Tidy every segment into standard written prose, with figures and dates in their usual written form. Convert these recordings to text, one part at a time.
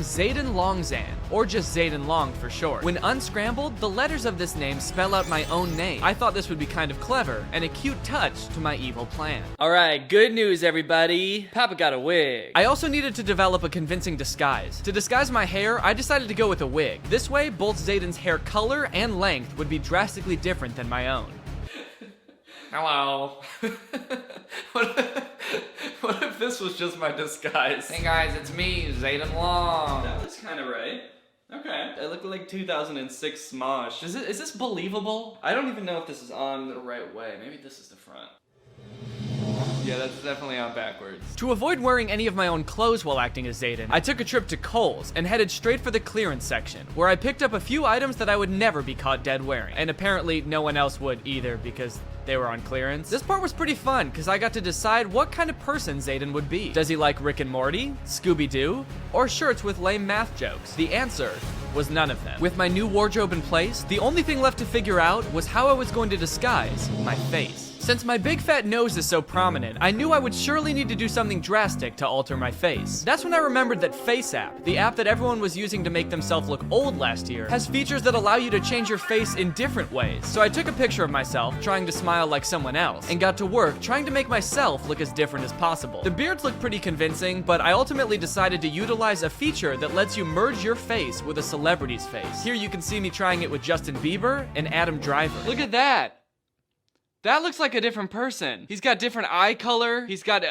Xaden Longzan, or just Xaden Long for short. When unscrambled, the letters of this name spell out my own name. I thought this would be kind of clever, and a cute touch to my evil plan. Alright, good news everybody. Papa got a wig. I also needed to develop a convincing disguise. To disguise my hair, I decided to go with a wig. This way, both Xaden's hair color and length would be drastically different than my own. Hello. What if this was just my disguise? Hey guys, it's me, Xaden Long. That was kind of right. Okay. I look like 2006 Smosh. Is this believable? I don't even know if this is on the right way. Maybe this is the front. Yeah, that's definitely on backwards. To avoid wearing any of my own clothes while acting as Xaden, I took a trip to Kohl's and headed straight for the clearance section, where I picked up a few items that I would never be caught dead wearing. And apparently no one else would either, because they were on clearance. This part was pretty fun, because I got to decide what kind of person Xaden would be. Does he like Rick and Morty, Scooby-Doo, or shirts with lame math jokes? The answer was none of them. With my new wardrobe in place, the only thing left to figure out was how I was going to disguise my face. Since my big fat nose is so prominent, I knew I would surely need to do something drastic to alter my face. That's when I remembered that FaceApp, the app that everyone was using to make themselves look old last year, has features that allow you to change your face in different ways. So I took a picture of myself, trying to smile like someone else, and got to work trying to make myself look as different as possible. The beards look pretty convincing, but I ultimately decided to utilize a feature that lets you merge your face with a celebrity's face. Here you can see me trying it with Justin Bieber and Adam Driver. Look at that! That looks like a different person. He's got different eye color. He's got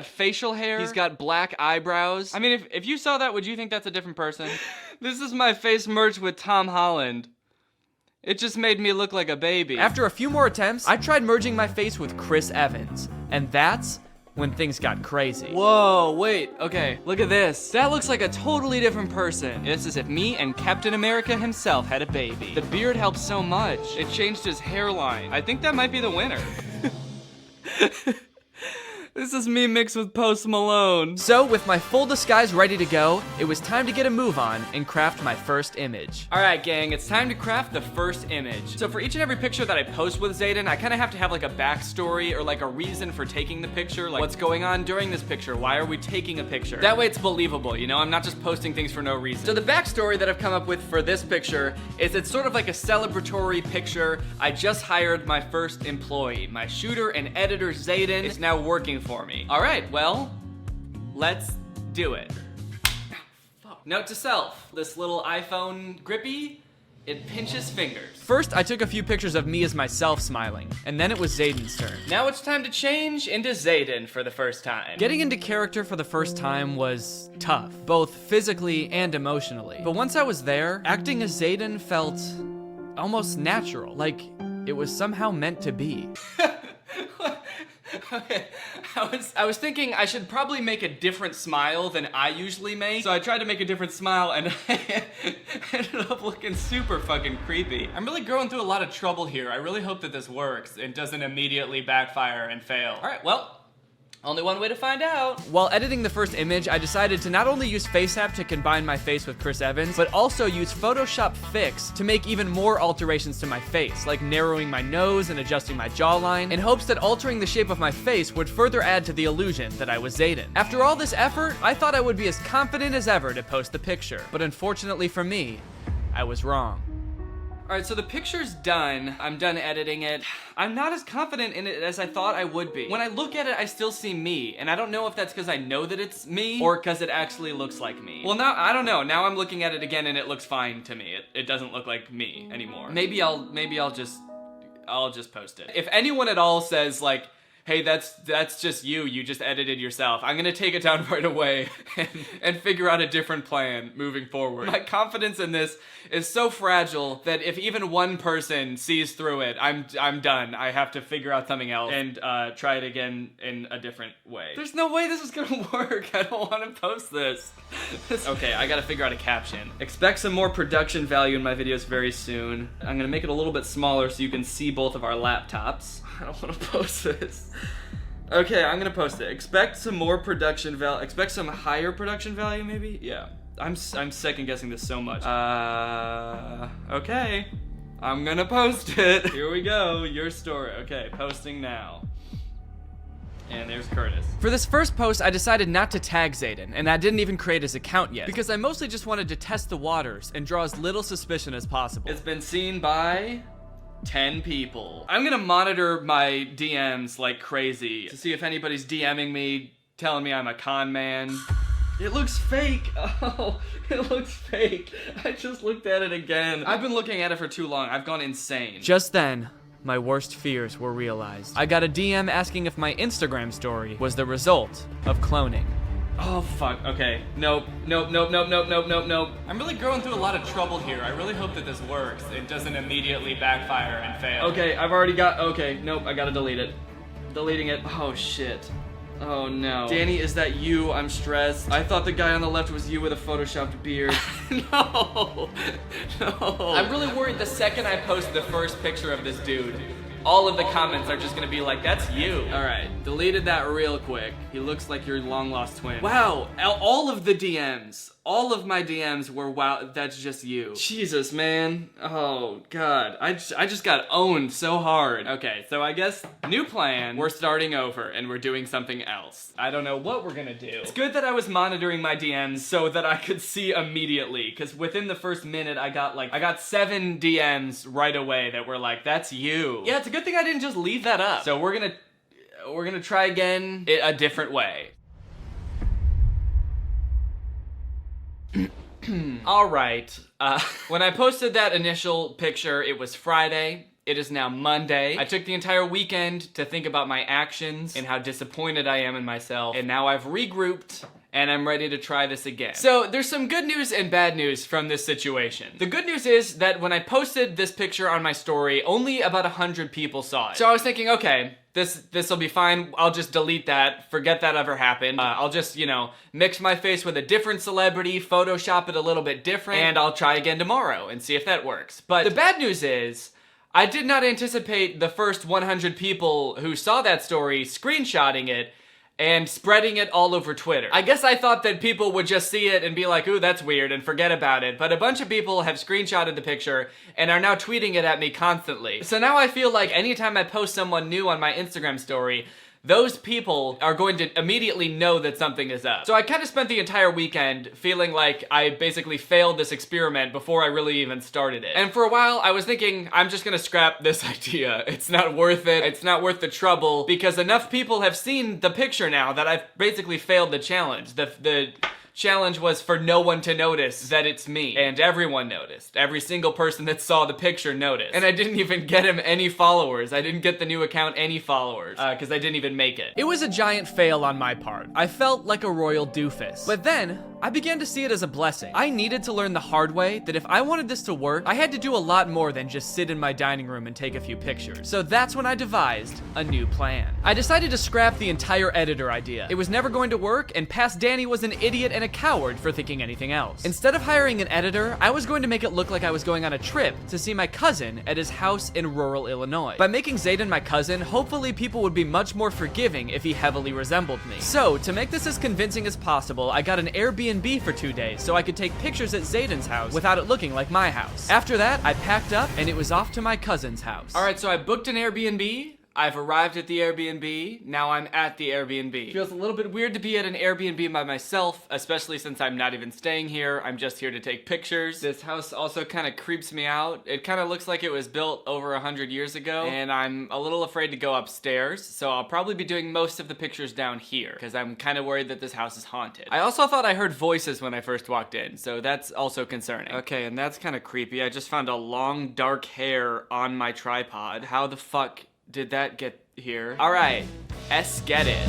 facial hair. He's got black eyebrows. I mean, if you saw that, would you think that's a different person? This is my face merged with Tom Holland. It just made me look like a baby. After a few more attempts, I tried merging my face with Chris Evans. And that's when things got crazy. Whoa, wait, okay, look at this. That looks like a totally different person. It's as if me and Captain America himself had a baby. The beard helped so much. It changed his hairline. I think that might be the winner. This is me mixed with Post Malone. So, with my full disguise ready to go, it was time to get a move on and craft my first image. Alright gang, it's time to craft the first image. So for each and every picture that I post with Xaden, I kind of have to have like a backstory or like a reason for taking the picture, like what's going on during this picture, why are we taking a picture? That way it's believable, you know, I'm not just posting things for no reason. So the backstory that I've come up with for this picture is it's sort of like a celebratory picture. I just hired my first employee. My shooter and editor Xaden is now working for me. All right, well, let's do it. Note to self, this little iPhone grippy, it pinches fingers. First, I took a few pictures of me as myself smiling, and then it was Xaden's turn. Now it's time to change into Xaden for the first time. Getting into character for the first time was tough, both physically and emotionally. But once I was there, acting as Xaden felt almost natural, like it was somehow meant to be. Okay, I was thinking I should probably make a different smile than I usually make. So I tried to make a different smile and I ended up looking super fucking creepy. I'm really going through a lot of trouble here. I really hope that this works and doesn't immediately backfire and fail. All right, well, only one way to find out. While editing the first image, I decided to not only use FaceApp to combine my face with Chris Evans, but also use Photoshop Fix to make even more alterations to my face, like narrowing my nose and adjusting my jawline, in hopes that altering the shape of my face would further add to the illusion that I was Xaden. After all this effort, I thought I would be as confident as ever to post the picture, but unfortunately for me, I was wrong. Alright, so the picture's done. I'm done editing it. I'm not as confident in it as I thought I would be. When I look at it, I still see me, and I don't know if that's because I know that it's me, or because it actually looks like me. Well, now, I don't know. Now I'm looking at it again, and it looks fine to me. It doesn't look like me anymore. Maybe I'll just post it. If anyone at all says, like, hey, that's just you just edited yourself, I'm gonna take it down right away and figure out a different plan moving forward. My confidence in this is so fragile that if even one person sees through it, I'm done. I have to figure out something else and try it again in a different way. There's no way this is gonna work. I don't wanna post this. Okay, I gotta figure out a caption. Expect some more production value in my videos very soon. I'm gonna make it a little bit smaller so you can see both of our laptops. I don't want to post this. Okay, I'm gonna post it. Expect some more production value. Expect some higher production value, maybe? Yeah. I'm second guessing this so much. Okay. I'm gonna post it. Here we go. Your story. Okay, posting now. And there's Curtis. For this first post, I decided not to tag Zayden, and I didn't even create his account yet, because I mostly just wanted to test the waters and draw as little suspicion as possible. It's been seen by 10 people. I'm gonna monitor my DMs like crazy to see if anybody's DMing me, telling me I'm a con man. It looks fake. Oh, it looks fake. I just looked at it again. I've been looking at it for too long. I've gone insane. Just then, my worst fears were realized. I got a DM asking if my Instagram story was the result of cloning. Oh, fuck. Okay. Nope. Nope, nope, nope, nope, nope, nope, nope. I'm really going through a lot of trouble here. I really hope that this works. It doesn't immediately backfire and fail. Okay, I've already got... Okay, nope, I gotta delete it. Deleting it. Oh, shit. Oh, no. Danny, is that you? I'm stressed. I thought the guy on the left was you with a photoshopped beard. No. No. I'm really worried the second I post the first picture of this dude, all of the comments are just gonna be like, that's you. All right, deleted that real quick. He looks like your long lost twin. Wow, all of the DMs, all of my DMs were, wow, that's just you. Jesus, man. Oh, God. I just got owned so hard. Okay, so I guess new plan. We're starting over and we're doing something else. I don't know what we're gonna do. It's good that I was monitoring my DMs so that I could see immediately, because within the first minute, I got 7 DMs right away that were like, that's you. Yeah, it's a good thing I didn't just leave that up. So we're gonna try again a different way. Alright, when I posted that initial picture, it was Friday. It is now Monday. I took the entire weekend to think about my actions and how disappointed I am in myself, and now I've regrouped and I'm ready to try this again. So there's some good news and bad news from this situation. The good news is that when I posted this picture on my story, only about 100 people saw it. So I was thinking, okay, this'll be fine. I'll just delete that, forget that ever happened. I'll just, you know, mix my face with a different celebrity, Photoshop it a little bit different, and I'll try again tomorrow and see if that works. But the bad news is, I did not anticipate the first 100 people who saw that story screenshotting it and spreading it all over Twitter. I guess I thought that people would just see it and be like, ooh, that's weird, and forget about it, but a bunch of people have screenshotted the picture and are now tweeting it at me constantly. So now I feel like anytime I post someone new on my Instagram story, those people are going to immediately know that something is up. So I kind of spent the entire weekend feeling like I basically failed this experiment before I really even started it. And for a while, I was thinking, I'm just gonna scrap this idea. It's not worth it. It's not worth the trouble, because enough people have seen the picture now that I've basically failed the challenge. The challenge was for no one to notice that it's me. And everyone noticed. Every single person that saw the picture noticed. And I didn't even get him any followers. I didn't get the new account any followers, because I didn't even make it. It was a giant fail on my part. I felt like a royal doofus. But then, I began to see it as a blessing. I needed to learn the hard way that if I wanted this to work, I had to do a lot more than just sit in my dining room and take a few pictures. So that's when I devised a new plan. I decided to scrap the entire editor idea. It was never going to work, and Past Danny was an idiot and a coward for thinking anything else. Instead of hiring an editor, I was going to make it look like I was going on a trip to see my cousin at his house in rural Illinois. By making Zayden my cousin, hopefully people would be much more forgiving if he heavily resembled me. So, to make this as convincing as possible, I got an Airbnb for 2 days so I could take pictures at Zayden's house without it looking like my house. After that, I packed up and it was off to my cousin's house. Alright, so I booked an Airbnb. I've arrived at the Airbnb, now I'm at the Airbnb. Feels a little bit weird to be at an Airbnb by myself, especially since I'm not even staying here, I'm just here to take pictures. This house also kind of creeps me out. It kind of looks like it was built over 100 years ago, and I'm a little afraid to go upstairs, so I'll probably be doing most of the pictures down here, because I'm kind of worried that this house is haunted. I also thought I heard voices when I first walked in, so that's also concerning. Okay, and that's kind of creepy. I just found a long, dark hair on my tripod. How the fuck did that get here? Alright, let's get it.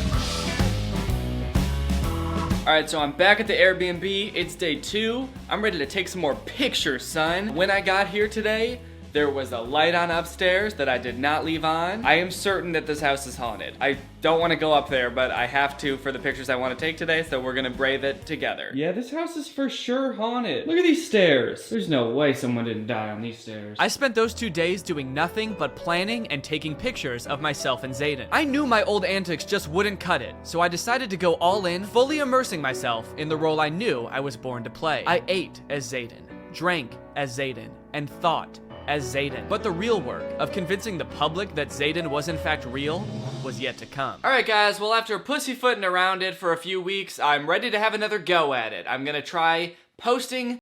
Alright, so I'm back at the Airbnb. It's day 2. I'm ready to take some more pictures, son. When I got here today, there was a light on upstairs that I did not leave on. I am certain that this house is haunted. I don't want to go up there, but I have to for the pictures I want to take today, so we're gonna brave it together. Yeah, this house is for sure haunted. Look at these stairs. There's no way someone didn't die on these stairs. I spent those 2 days doing nothing but planning and taking pictures of myself and Zayden. I knew my old antics just wouldn't cut it, so I decided to go all in, fully immersing myself in the role I knew I was born to play. I ate as Zayden, drank as Zayden, and thought as Zayden. But the real work of convincing the public that Zayden was in fact real was yet to come. Alright guys, well after pussyfooting around it for a few weeks, I'm ready to have another go at it. I'm gonna try posting